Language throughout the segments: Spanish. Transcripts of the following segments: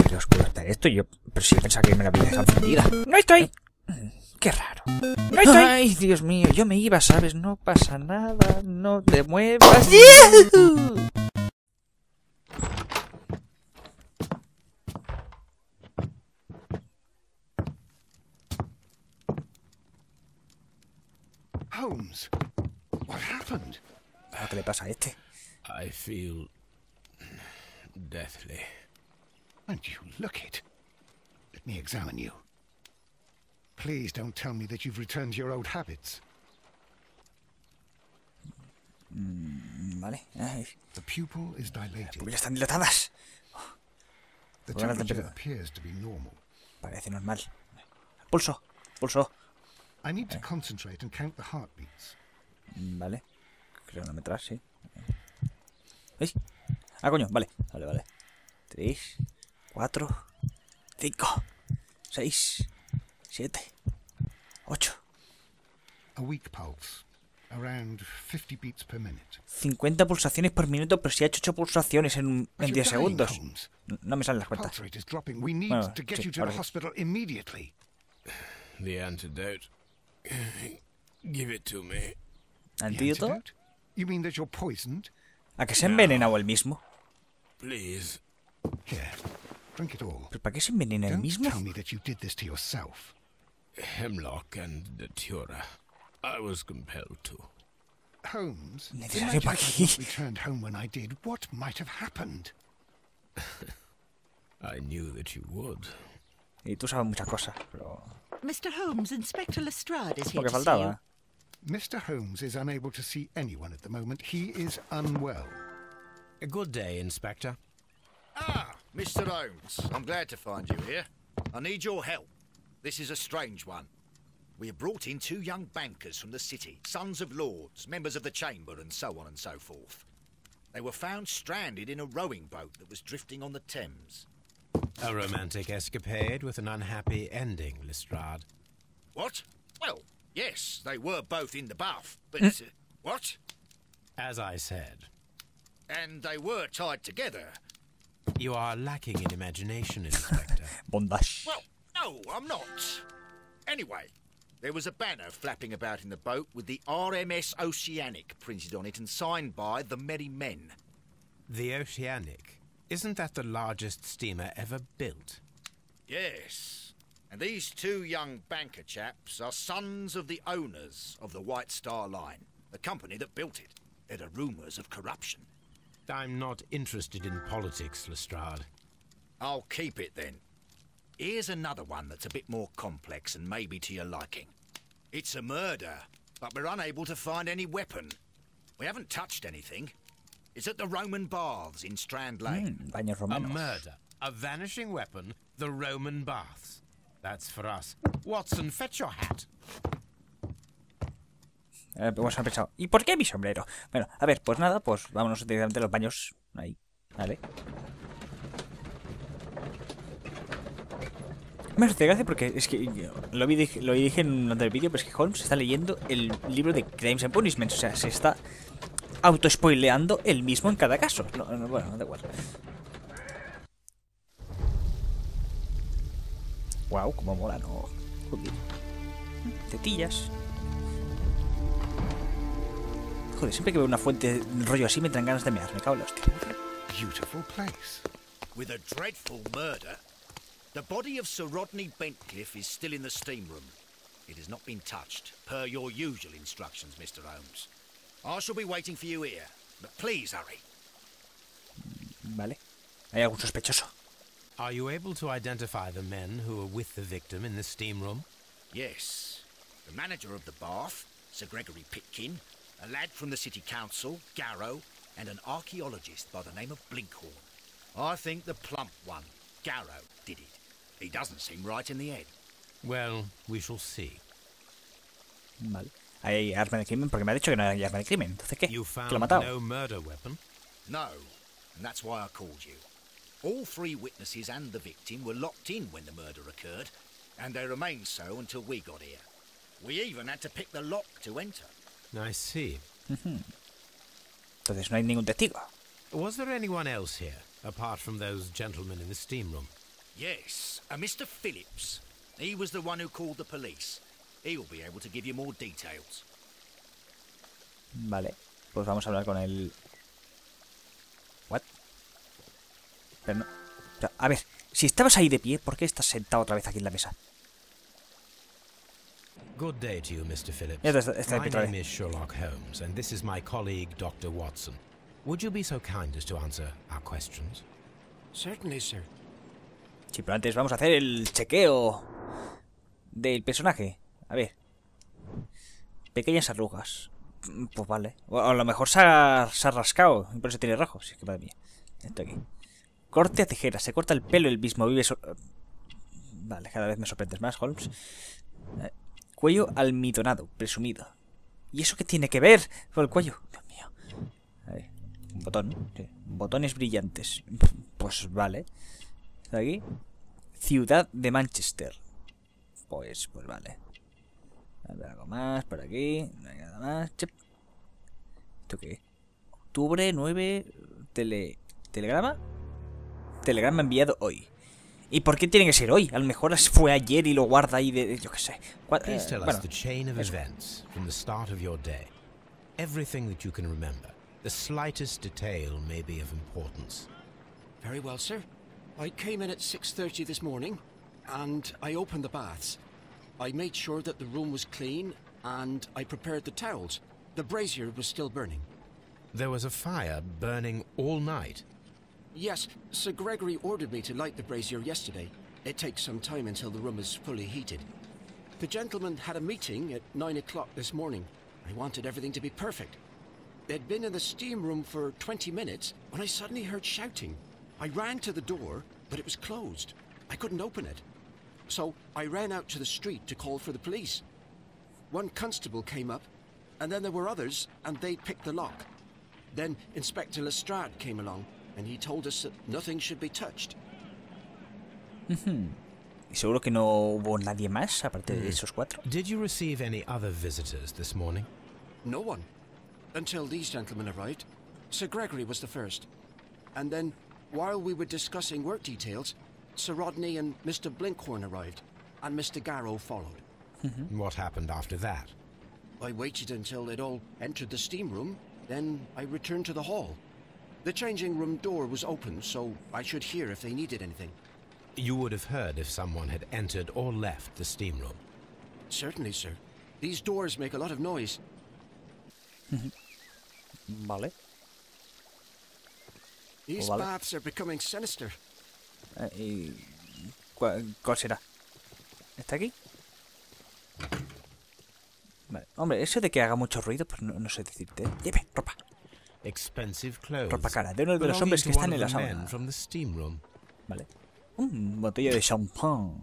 qué oscuro está esto. Pero si yo pensaba que me la había dejado encendida. ¡No estoy! ¡Qué raro! ¡No estoy! ¡Ay, Dios mío! Yo me iba, ¿sabes? No pasa nada. No te muevas. Holmes, what happened? ¿Qué le pasa a este? I feel deathly. And you look it. Let me examine you. Please don't tell me that you've returned to your old habits. Vale. Ay, The pupil is las dilated. pupilas están dilatadas. The Bueno, temperature temperatura. appears to be normal. Parece normal. Pulso. Pulso. I need to concentrate and count the heartbeats. Vale. Cronómetro, sí. ¿Veis? Ah, coño. Vale. Vale. 3, 4, 5, 6, 7, 8. A weak pulse. Around 50 beats per minute. 50 pulsaciones por minuto, pero si ha hecho 8 pulsaciones en But you're 10 dying, segundos. Holmes. No me salen las cuentas. Pulse rate is dropping. We need Bueno, to get sí, you to ahora the sí. hospital immediately. The antidote. Give it to me. The ¿Antídoto? antidote? You mean that you're poisoned? ¿A que se ha envenenado él mismo? Please. Here, drink it all. ¿Pero para qué se envenena él Don't mismo? tell me that you did this to yourself. Hemlock and datura. I was compelled to. Holmes, Necesario imagine pa' if I'd aquí. not returned home when I did. What might have happened? I knew that you would. Y tú sabes muchas cosas, pero... Mr. Holmes, Inspector Lestrade is Lo here que to see you. faltaba. Mr. Holmes is unable to see anyone at the moment. He is unwell. A good day, Inspector. Ah, Mr. Holmes, I'm glad to find you here. I need your help. This is a strange one. We have brought in 2 young bankers from the city, sons of lords, members of the chamber, and so on and so forth. They were found stranded in a rowing boat that was drifting on the Thames. A romantic escapade with an unhappy ending, Lestrade. What? Well, yes, they were both in the bath, but... what? As I said, And they were tied together. you are lacking in imagination, Inspector. Bondage. Well, no, I'm not. Anyway, there was a banner flapping about in the boat with the RMS Oceanic printed on it and signed by the Merry Men. The Oceanic. Isn't that the largest steamer ever built? Yes. And these 2 young banker chaps are sons of the owners of the White Star Line, the company that built it. There are rumours of corruption. I'm not interested in politics, Lestrade. I'll keep it then. Here's another one that's a bit more complex and maybe to your liking. It's a murder, but we're unable to find any weapon. We haven't touched anything. It's at the Roman Baths in Strand Lane. Baños A romanos. murder, a vanishing weapon, the Roman baths. That's for us. Watson, fetch your hat. Hemos pensado, ¿y por qué mi sombrero? Bueno, a ver, pues nada, pues vámonos directamente a los baños. Ahí, vale. Me hace gracia porque es que lo dije en el vídeo, pero es que Holmes está leyendo el libro de Crimes and Punishments. O sea, se está auto-spoileando él mismo en cada caso. Bueno, da igual. Wow, como mola, ¿no? Joder. Tetillas. Joder, siempre que veo una fuente rollo así me traen ganas de mear. Me cago en la hostia. Beautiful place. With a dreadful murder. The body of Sir Rodney Bentcliffe is still in the steam room. It has not been touched, per your usual instructions, Mr. Holmes. I shall be waiting for you here, but please hurry. Vale. ¿Hay algún sospechoso? Are you able to identify the men who were with the victim in the steam room? Yes. The manager of the bath, Sir Gregory Pitkin, a lad from the city council, Garrow, and an archaeologist by the name of Blinkhorn. I think the plump one, Garrow, did it. He doesn't seem right in the head. Well, we shall see. Vale. ¿Hay arma de crimen? Porque me ha dicho que no hay arma de crimen. Entonces, ¿qué? You ¿Que lo ha found matado? no murder weapon? No, and that's why I called you. All 3 witnesses and the victim were locked in when the murder occurred, and they remained so until we got here. We even had to pick the lock to enter. I see. Entonces no hay ningún testigo. Was there anyone else here, apart from those gentlemen in the steam room? Yes, a Mr. Phillips. He was the one who called the police. He'll be able to give you more details. Vale, pues vamos a hablar con el... ¿What? Pero no... Pero, a ver, si estabas ahí de pie, ¿por qué estás sentado otra vez aquí en la mesa? Good day to you, Mr. Phillips. Ya está My name is Sherlock Holmes, and this is my colleague, Dr. Watson. Would you be so kind as to answer our questions? Certainly, sir. Sí, pero antes vamos a hacer el chequeo del personaje. A ver. Pequeñas arrugas. Pues vale. O a lo mejor se ha rascado y por eso tiene rajos. Sí, que madre mía. Esto aquí. Corte a tijera. Se corta el pelo el mismo. Vive vale, cada vez me sorprendes más, Holmes. Cuello almidonado, presumido. ¿Y eso qué tiene que ver con el cuello? Dios mío. A ver. Un botón. Sí. Botones brillantes. Pues vale. Aquí. Ciudad de Manchester. Pues vale. A ver, algo más por aquí. No hay nada más. Chep. ¿Esto qué? Octubre 9. Telegrama. Telegrama enviado hoy. ¿Y por qué tiene que ser hoy? A lo mejor fue ayer y lo guarda ahí de... Yo qué sé. Please tell us the chain of events from the start of your day. Everything that you can remember. The slightest detail may be of importance. Very well, sir. I came in at 6:30 this morning, and I opened the baths. I made sure that the room was clean, and I prepared the towels. The brazier was still burning. There was a fire burning all night. Yes, Sir Gregory ordered me to light the brazier yesterday. It takes some time until the room is fully heated. The gentleman had a meeting at 9 o'clock this morning. I wanted everything to be perfect. They'd been in the steam room for 20 minutes when I suddenly heard shouting. I ran to the door, but it was closed. I couldn't open it. So I ran out to the street to call for the police. One constable came up, and then there were others, and they picked the lock. Then Inspector Lestrade came along, and he told us that nothing should be touched. ¿Y seguro que no hubo nadie más aparte de esos cuatro? Did you receive any other visitors this morning? No one. Until these gentlemen arrived. Sir Gregory was the first. And then, while we were discussing work details, Sir Rodney and Mr. Blinkhorn arrived, and Mr. Garrow followed. What happened after that? I waited until they'd all entered the steam room, then I returned to the hall. The changing room door was open, so I should hear if they needed anything. You would have heard if someone had entered or left the steam room. Certainly, sir. These doors make a lot of noise. Vale. These vale. baths are becoming sinister. ¿Y cuál será? ¿Está aquí? Vale. Hombre, eso de que haga mucho ruido, pues no sé decirte. Lleve, ropa. Expensive clothes. Ropa cara. De uno de los hombres que están en la sauna. Vale. Botella de champán.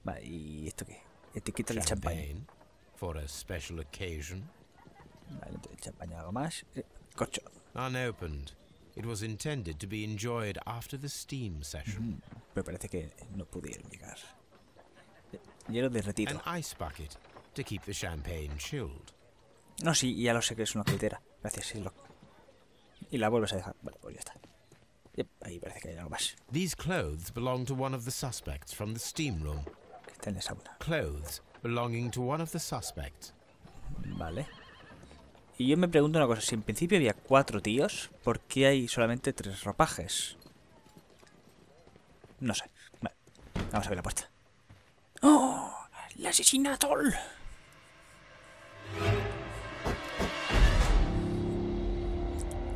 Vale, ¿y esto qué? Etiqueta del champán. For a special occasion. Vale, entonces champán, algo más. Corcho. Unopened. It was intended to be enjoyed after the steam session. Pero parece que no pudieron llegar. Hielo derretido. An ice bucket to keep the champagne chilled. No, sí, ya lo sé que es una caldera. Gracias, Sherlock. Y la vuelves a dejar. Vale, pues ya está. Yep, ahí parece que hay algo más. These clothes belong to one of the suspects from the steam room. Que está en la sauna. Clothes belonging to one of the suspects. Vale. Y yo me pregunto una cosa. Si en principio había 4 tíos, ¿por qué hay solamente 3 ropajes? No sé. Vale. Vamos a ver la puerta. ¡Oh! ¡El asesinato!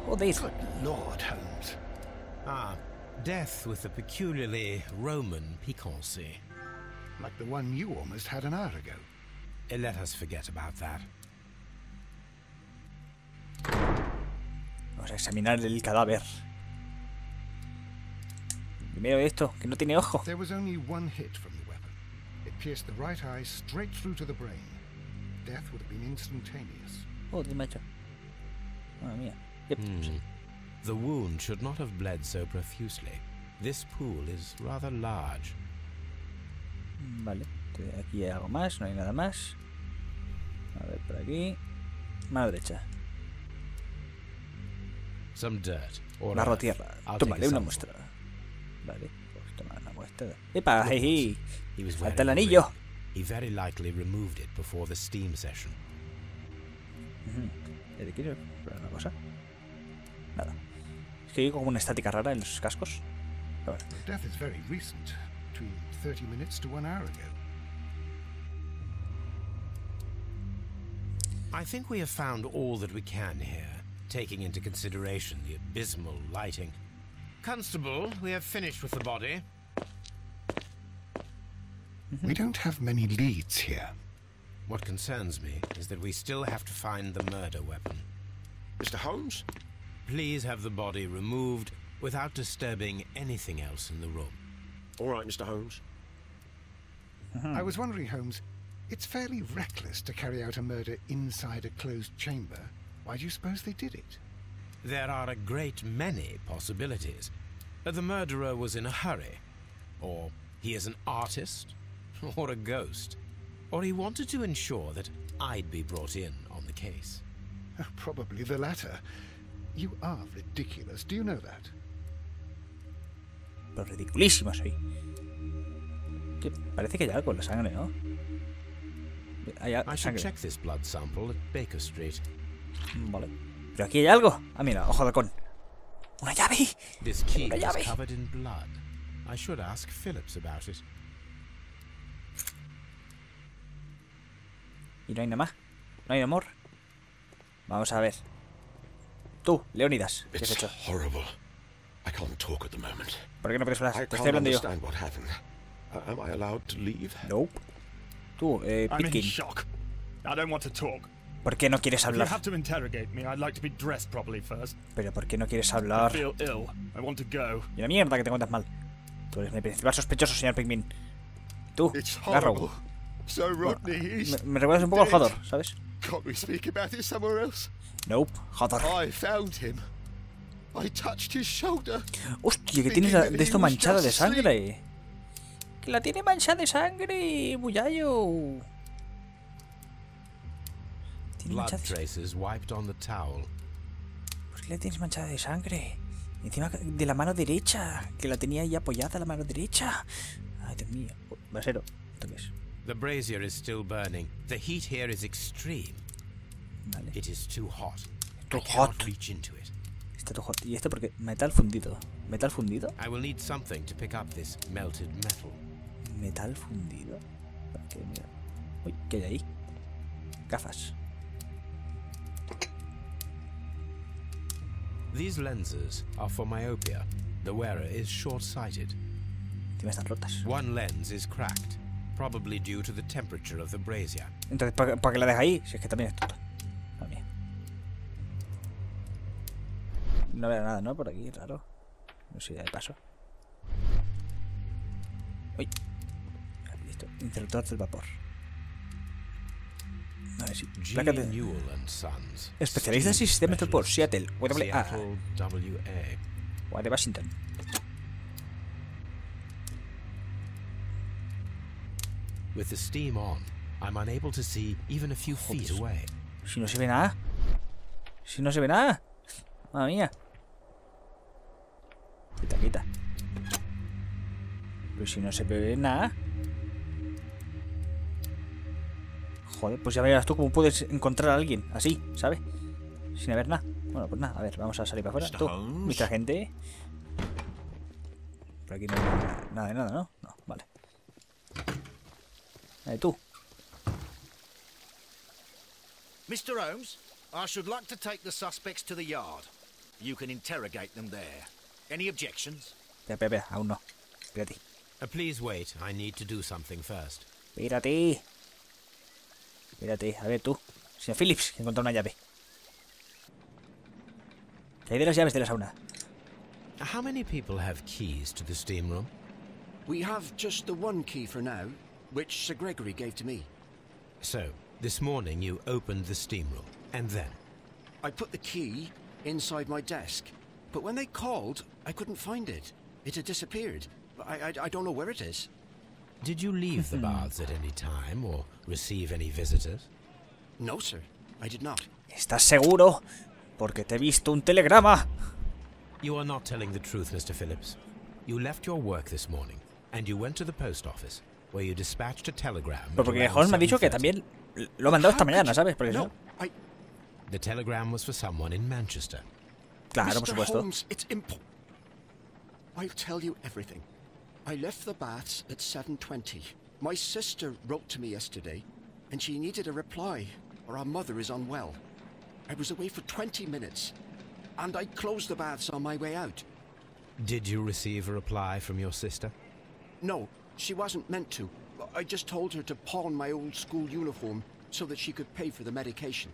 Joder. Good Lord, Holmes. Ah, death with a peculiarly Roman piquancy. Like the one you almost had an hour ago. Let us forget about that. Vamos a examinar el cadáver. Primero esto, que no tiene ojo. There was only one hit from the weapon. It pierced the right eye straight through to the brain. Death would have been instantaneous. Joder, macho. Madre mía. Yep. The wound should not have bled so profusely. This pool is rather large. Vale. Aquí hay algo más, no hay nada más. A ver, por aquí. Mano derecha. Some dirt. Or Barro tierra. I'll Tómale take a una sample. muestra. Vale, pues toma una todo. ¡Epa! ¡Jeje! He was Falta el wearing a anillo. ring. He very likely removed it before the steam session. ¿De quiero probar una cosa? Nada. Es que hay como una estática rara en los cascos. Pero bueno. The death is very recent, between 30 minutes to 1 hour ago. I think we have found all that we can here, taking into consideration the abysmal lighting. Constable, we have finished with the body. We don't have many leads here. What concerns me is that we still have to find the murder weapon. Mr. Holmes? Please have the body removed without disturbing anything else in the room. All right, Mr. Holmes. I was wondering, Holmes, it's fairly reckless to carry out a murder inside a closed chamber. Why do you suppose they did it? There are a great many possibilities. The murderer was in a hurry, or he is an artist, or a ghost, or he wanted to ensure that I'd be brought in on the case. Probably the latter. You are ridiculous, do you know that? Pero ridiculísimo soy. Que parece que hay algo en la sangre, ¿no? Hay I should sangre. check this blood sample at Baker Street. Vale. Pero aquí hay algo. Ah, mira, ojo de halcón. ¡Una llave! This key Una is llave. covered in blood. I should ask Phillips about it. Y no hay nada más. No hay amor. Vamos a ver. Tú, Leónidas, ¿qué has It's hecho? horrible. I can't talk at the moment. ¿Por qué no puedes hablar? I Te estoy can't hablando yo. understand what happened. Am I allowed to leave? Nope. Tú, I'm in Pitkin, shock. I don't want to talk. ¿por qué no quieres If you hablar? have to interrogate me, I'd like to be dressed properly first. Pero ¿por qué no quieres I hablar? feel ill. I want to go. Y la mierda que te cuentas mal. Tú eres mi principal sospechoso, señor Pikmin. Tú, It's Garrow. horrible. So Rodney, he's Me recuerdas un poco al dead. Hodor, ¿sabes? Can't we speak about it somewhere else? Nope, Hodor. I found him. I touched his shoulder. Hostia, que tienes de esto manchada de sangre. Que la tiene manchada de sangre, Muyayo. Tiene Blood manchada de sangre. traces wiped on the towel. ¿Por qué la tienes manchada de sangre? Y encima de la mano derecha, que la tenía ahí apoyada la mano derecha. Ay, Dios mío. Brasero, ¿esto qué es? The brazier is still burning. The heat here is extreme. Vale. It is too hot. Too I cannot hot. reach into it. Está todo hot. ¿Y esto porque metal fundido? ¿Metal fundido? I will need something to pick up this melted metal. ¿Metal fundido? ¿Para qué? Mira. Uy, ¿qué hay ahí? Gafas. These lenses are for myopia. The wearer is short-sighted. Encima están rotas. One lens is cracked, probably due to the temperature of the brazier. Entonces, ¿para qué la deja ahí? Si es que también es tonta. La mía. No veo nada, ¿no? Por aquí, raro. No sé, ya de paso. Uy. Listo. Interruptor del vapor. A ver si. G. Placa de. Newell and Sons. Especialista en sistemas de vapor. Seattle. WA. Seattle, WA. O de Washington. With the steam on, I'm unable to see even a few feet Joder. away. Si no se ve nada. Si no se ve nada. Madre mía. Quita, quita. Pero si no se ve nada. Joder, pues ya verás tú cómo puedes encontrar a alguien así, ¿sabes? Sin haber nada. Bueno, pues nada, a ver, vamos a salir para afuera. Tú, nuestra gente. Por aquí no hay nada de nada, ¿no? No, vale. Tú. Mr. Holmes, I should like to take the suspects to the yard. You can interrogate them there. Any objections? Espera, aún no. Espérate. Please wait, I need to do something first. Espérate. Espérate, a ver tú. Señor Phillips, que encontró una llave. ¿Qué hay de las llaves de la sauna? How many people have keys to the steam room? We have just the one key for now, which Sir Gregory gave to me. So, this morning you opened the steam room, and then? I put the key inside my desk, but when they called, I couldn't find it. It had disappeared. I don't know where it is. Did you leave the baths at any time, or receive any visitors? No, sir, I did not. ¿Estás seguro? Porque te he visto un telegrama. You are not telling the truth, Mr. Phillips. You left your work this morning, and you went to the post office, where you dispatched a telegram. Pero porque Holmes me ha dicho que también lo ha mandado esta mañana, ¿sabes? Porque No, The telegram was for someone in Manchester. Claro, por Mr. supuesto. Holmes, it's I'll tell you everything. I left the baths at 7:20. My sister wrote to me yesterday, and she needed a reply, or our mother is unwell. I was away for 20 minutes, and I closed the baths on my way out. Did you receive a reply from your sister? No, she wasn't meant to. I just told her to pawn my old school uniform so that she could pay for the medication.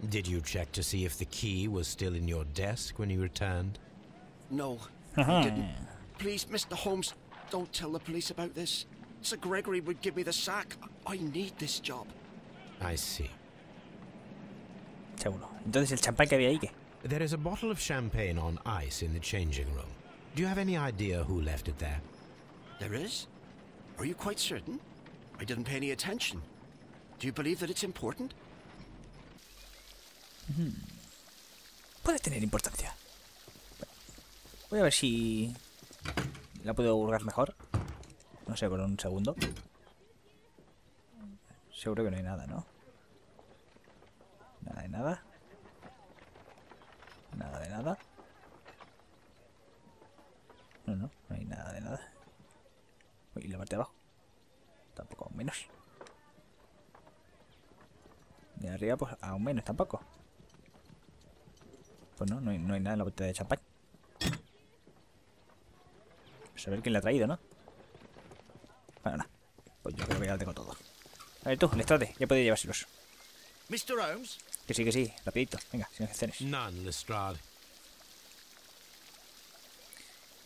Did you check to see if the key was still in your desk when you returned? No, I didn't. Please, Mr. Holmes, don't tell the police about this. Sir Gregory would give me the sack. I need this job. I see. Seguro. Entonces el champán que había ahí, ¿qué? There is a bottle of champagne on ice in the changing room. Do you have any idea who left it there? There is? Are you quite certain? I didn't pay any attention. Do you believe that it's important? Puede tener importancia. Voy a ver si la puedo hurgar mejor. No sé, por un segundo. Seguro que no hay nada, ¿no? Nada de nada. Nada de nada. No, no hay nada de nada. Uy, ¿y la parte de abajo? Tampoco, aún menos. De arriba, pues aún menos, tampoco. Pues no hay nada en la botella de champán. Pues a ver quién la ha traído, ¿no? Bueno, nada. Pues yo creo que ya lo tengo todo. A ver tú, Lestrade, ya podéis llevárselos. Mr. Holmes? Que sí, rapidito. Venga, sin excepciones. None, Lestrade.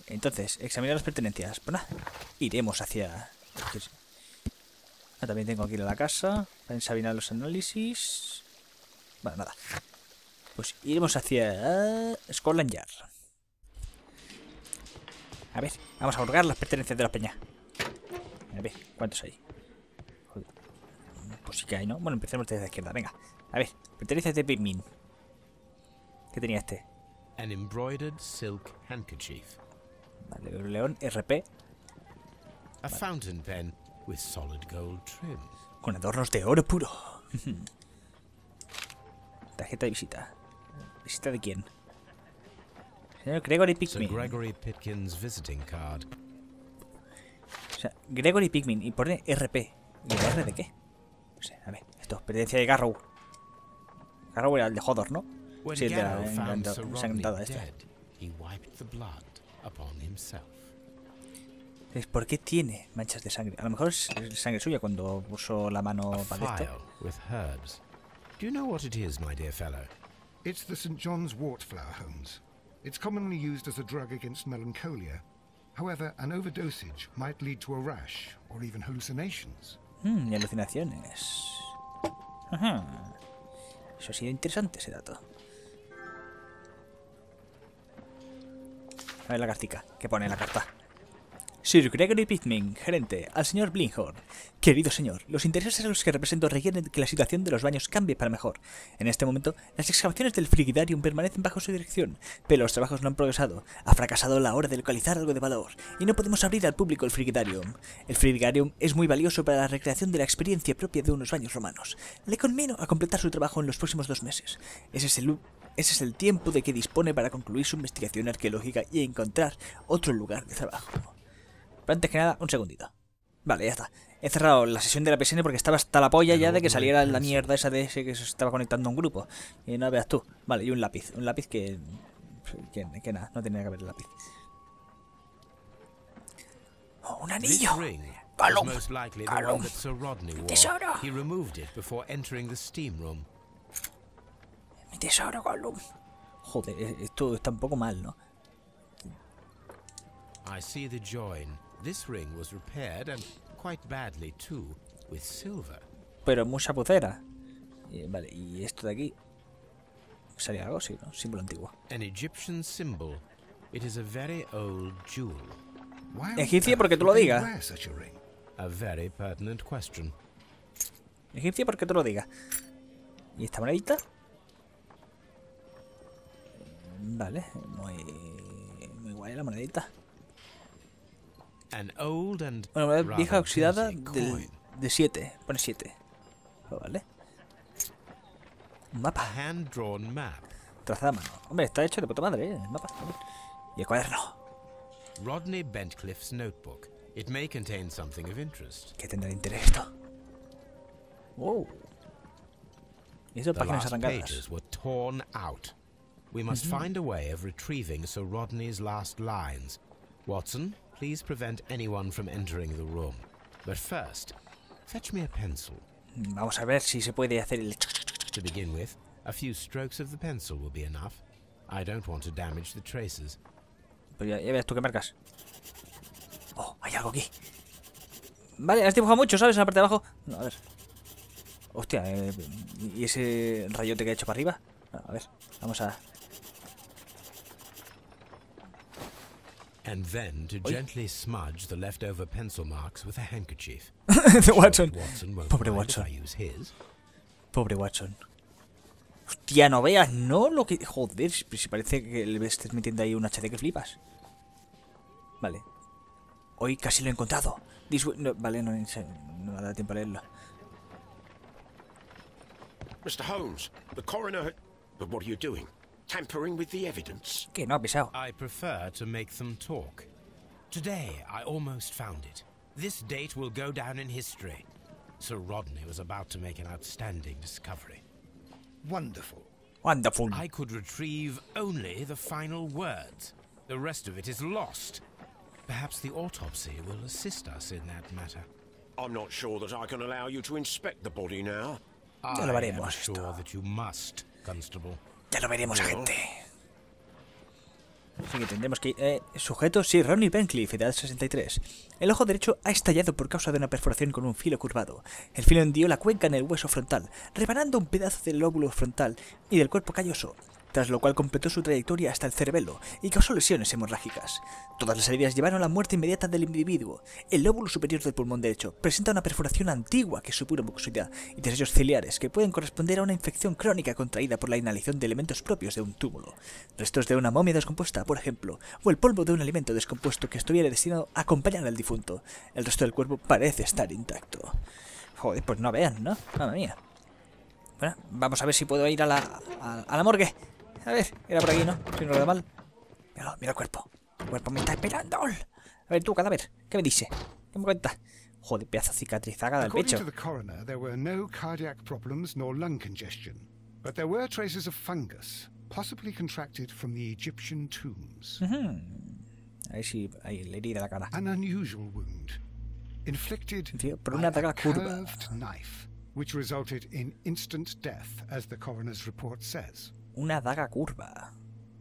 Entonces, examinar las pertenencias. Pues nada, iremos hacia... también tengo que ir a la casa para examinar los análisis. Bueno, nada. Pues iremos hacia Scotland Yard. A ver, vamos a hurgar las pertenencias de la peña. A ver, ¿cuántos hay? Joder. Pues sí que hay, ¿no? Bueno, empecemos desde la izquierda, venga. A ver, pertenencias de Pikmin. ¿Qué tenía este? An embroidered silk handkerchief. Vale, León RP. A fountain pen with solid gold trim. Con adornos de oro puro. Tarjeta de visita. ¿Visita de quién? Señor Gregory Pikmin. Sir Gregory Pitkin's visiting card. O sea, Gregory Pikmin y pone RP. ¿Y el R de qué? No sé, a ver, esto, pertenencia de Garrow. Garrow era el de Hodor, ¿no? When Sí, el de Garrow la found Sir Rodney ensangrentada esta. dead, he wiped the blood upon himself. Entonces, ¿por qué tiene manchas de sangre? A lo mejor es sangre suya cuando puso la mano A para esto. phial with herbs. Do you know what it is, my dear fellow? It's the St. John's wort flower, Holmes. It's commonly used as a drug against melancholia. However, an overdosage might lead to a rash or even hallucinations. Y alucinaciones. Ajá. Eso ha sido interesante, ese dato. A ver la cartica. ¿Qué pone en la carta? Sir Gregory Pikmin, gerente, al señor Blinghorn. Querido señor, los intereses a los que represento requieren que la situación de los baños cambie para mejor. En este momento, las excavaciones del frigidarium permanecen bajo su dirección, pero los trabajos no han progresado. Ha fracasado la hora de localizar algo de valor, y no podemos abrir al público el frigidarium. El frigidarium es muy valioso para la recreación de la experiencia propia de unos baños romanos. Le conmino a completar su trabajo en los próximos 2 meses. Ese es el tiempo de que dispone para concluir su investigación arqueológica y encontrar otro lugar de trabajo. Pero antes que nada, un segundito. Vale, ya está. He cerrado la sesión de la PSN porque estaba hasta la polla ya de que saliera la mierda esa de ese que se estaba conectando a un grupo. Y no veas tú. Vale, y un lápiz. Un lápiz que nada, no tenía que haber el lápiz. ¡Oh, un anillo! ¡Gollum! ¡Gollum! ¡Mi tesoro! He removed it before entering the steam room. ¡Mi tesoro, Gollum! Joder, esto está un poco mal, ¿no? I see the join. This ring was repaired, and quite badly too, with silver. Pero mucha pucera. Vale, y esto de aquí... ¿Sería algo? Sí, ¿no? Símbolo antiguo. An Egyptian symbol. It is a very old jewel. Egipcio porque tú lo digas. A very pertinent question. Egipcio porque tú lo digas. ¿Y esta monedita? Vale, muy guay la monedita. An old and Bueno, una vieja rather oxidada busy coin. de 7. Pone 7. Vale. Un mapa. A hand-drawn map. Trazada a mano. Hombre, está hecho de puta madre, el mapa. Y el cuaderno. Rodney Bentcliffe's notebook. It may contain something of interest. ¿Qué tendrá de interés esto? Wow. Y esas The páginas last arrancadas. pages were torn out. We must find a way of retrieving Sir Rodney's last lines. Watson, please prevent anyone from entering the room. But first, fetch me a pencil. Vamos a ver si se puede hacer el... To begin with, a few strokes of the pencil will be enough. I don't want to damage the traces. Pues ya ves tú qué marcas. Oh, hay algo aquí. Vale, has dibujado mucho, ¿sabes? En la parte de abajo. No, a ver. Hostia, ¿y ese rayote que ha hecho para arriba? A ver, vamos a... And then to gently smudge the leftover pencil marks with a handkerchief. de Watson. Won't Pobre mind Watson. if I use his. Pobre Watson. Hostia, no veas, ¿no? Lo que... Joder, si parece que le estés metiendo ahí un HD que flipas. Vale. Hoy casi lo he encontrado. No, vale, no me da tiempo a leerlo. Mr. Holmes, the coroner... But what are you doing? Tampering with the evidence? Que no ha pisado. I prefer to make them talk. Today, I almost found it. This date will go down in history. Sir Rodney was about to make an outstanding discovery. Wonderful. Wonderful. I could retrieve only the final words. The rest of it is lost. Perhaps the autopsy will assist us in that matter. I'm not sure that I can allow you to inspect the body now. Ya lo I am veremos sure esto. that you must, Constable. Ya lo veremos, agente. Así que tendremos que... sujeto, sí, Rodney Bentcliffe, edad 63. El ojo derecho ha estallado por causa de una perforación con un filo curvado. El filo hundió la cuenca en el hueso frontal, rebanando un pedazo del lóbulo frontal y del cuerpo calloso, tras lo cual completó su trayectoria hasta el cerebelo y causó lesiones hemorrágicas. Todas las heridas llevaron a la muerte inmediata del individuo. El lóbulo superior del pulmón derecho presenta una perforación antigua que supone mucosidad y desechos ciliares que pueden corresponder a una infección crónica contraída por la inhalación de elementos propios de un túmulo. Restos de una momia descompuesta, por ejemplo, o el polvo de un alimento descompuesto que estuviera destinado a acompañar al difunto. El resto del cuerpo parece estar intacto. Joder, pues no vean, ¿no? Mamma mía. Bueno, vamos a ver si puedo ir a la morgue. A ver, era por aquí, ¿no? Si no lo da mal. Míralo, mira el cuerpo. El cuerpo me está esperando. A ver, tú, cadáver, ¿qué me dice? ¿Qué me cuentas? Joder, pedazo de cicatrizaga del According pecho. to the coroner, there were no cardiac problems nor lung congestion, but there were traces of fungus, possibly contracted from the Egyptian tombs. A ver si hay la herida de la cara. An unusual wound, inflicted Por by una a daga curva. curved knife, which resulted in instant death, as the coroner's report says. Una daga curva.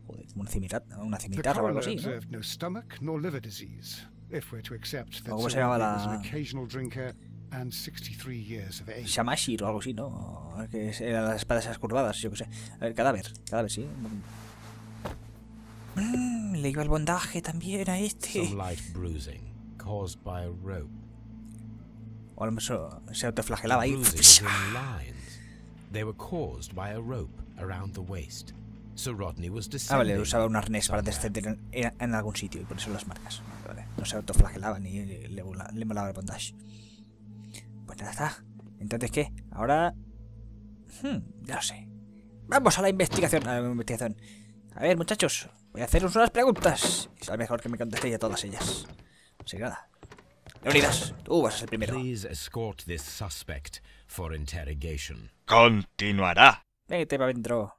Joder, como una The cimitarra o algo coroner así, ¿no? observed no stomach nor liver disease, if we're to accept that ¿Cómo se Sir llamaba Rodney was la- an occasional drinker and 63 years of age. Shamashir o algo así, ¿no? Que eran las espadas esas curvadas, yo qué sé. A ver, cadáver, sí. Le iba el bondaje también a este. Some light bruising caused by a rope. O a lo mejor se autoflagelaba ahí. Bruising was in lines. They were caused by a rope around the waist. Sir Rodney was Ah, descending. vale, usaba un arnés para descender en algún sitio y por eso las marcas. Vale, no se autoflagelaba ni le molaba el bondage. Pues nada, está. Entonces, ¿qué? Ahora... ya lo sé. Vamos a la investigación. A ver, muchachos, voy a haceros unas preguntas. Y será mejor que me contestéis a todas ellas. Sin nada. Leonidas, tú vas a ser primero. Please escort this suspect for interrogation. Continuará. Vete para adentro.